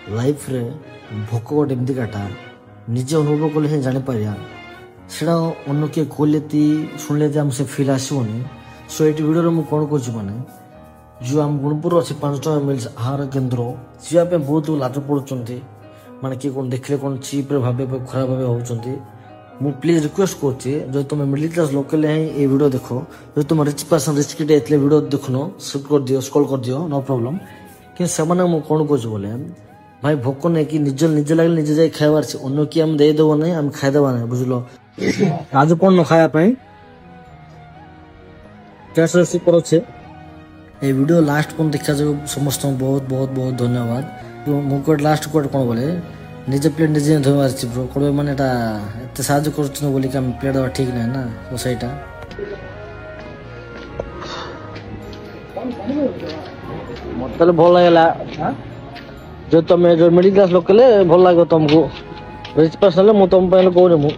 Life रे भोक गोटे एमती काटा निजे अनुभव कले ही जानी पारिया सेटा अन्य किए कहले शुणिले हमसे फिल आसोनी। सो ये वीडियो मुझे कौन कह माने जो आम गुणपुर अच्छे 5 टका मिल्स आहार केन्द्र जावाई बहुत लाज पड़ुंट माने किए कौन देखले कौन चीप रे भावे खराब भाव होती। मु प्लीज रिक्वेस्ट कर तुम मिडिल क्लास लोक ये वीडियो देख जो तुम rich person rich kit video देखुन शूट कर दियो स्क्रॉल कर दियो नो प्रॉब्लम कि से कौन कह बोले भाई भोक नहीं कि निज निजे लगे निजे जाए खाइबार से अन्य किए आम देदेव ना आम खाईदेवा ना बुझल आज कौन न खायापी टेस्ट रेसिपी पर अच्छे ये वीडियो लास्ट कौन देखा समस्त बहुत बहुत बहुत धन्यवाद। मुझे लास्ट कोट कौन बोले निजे प्लेट निजे धोबार कौन मैंने एत साहय कर प्लेट देवा ठीक ना ना तो सहीटा मत भल लगे जो तुम जो मिडिल क्लास लोक भल लगे तुमको रिच पर्सन मुझे तुम कहूँ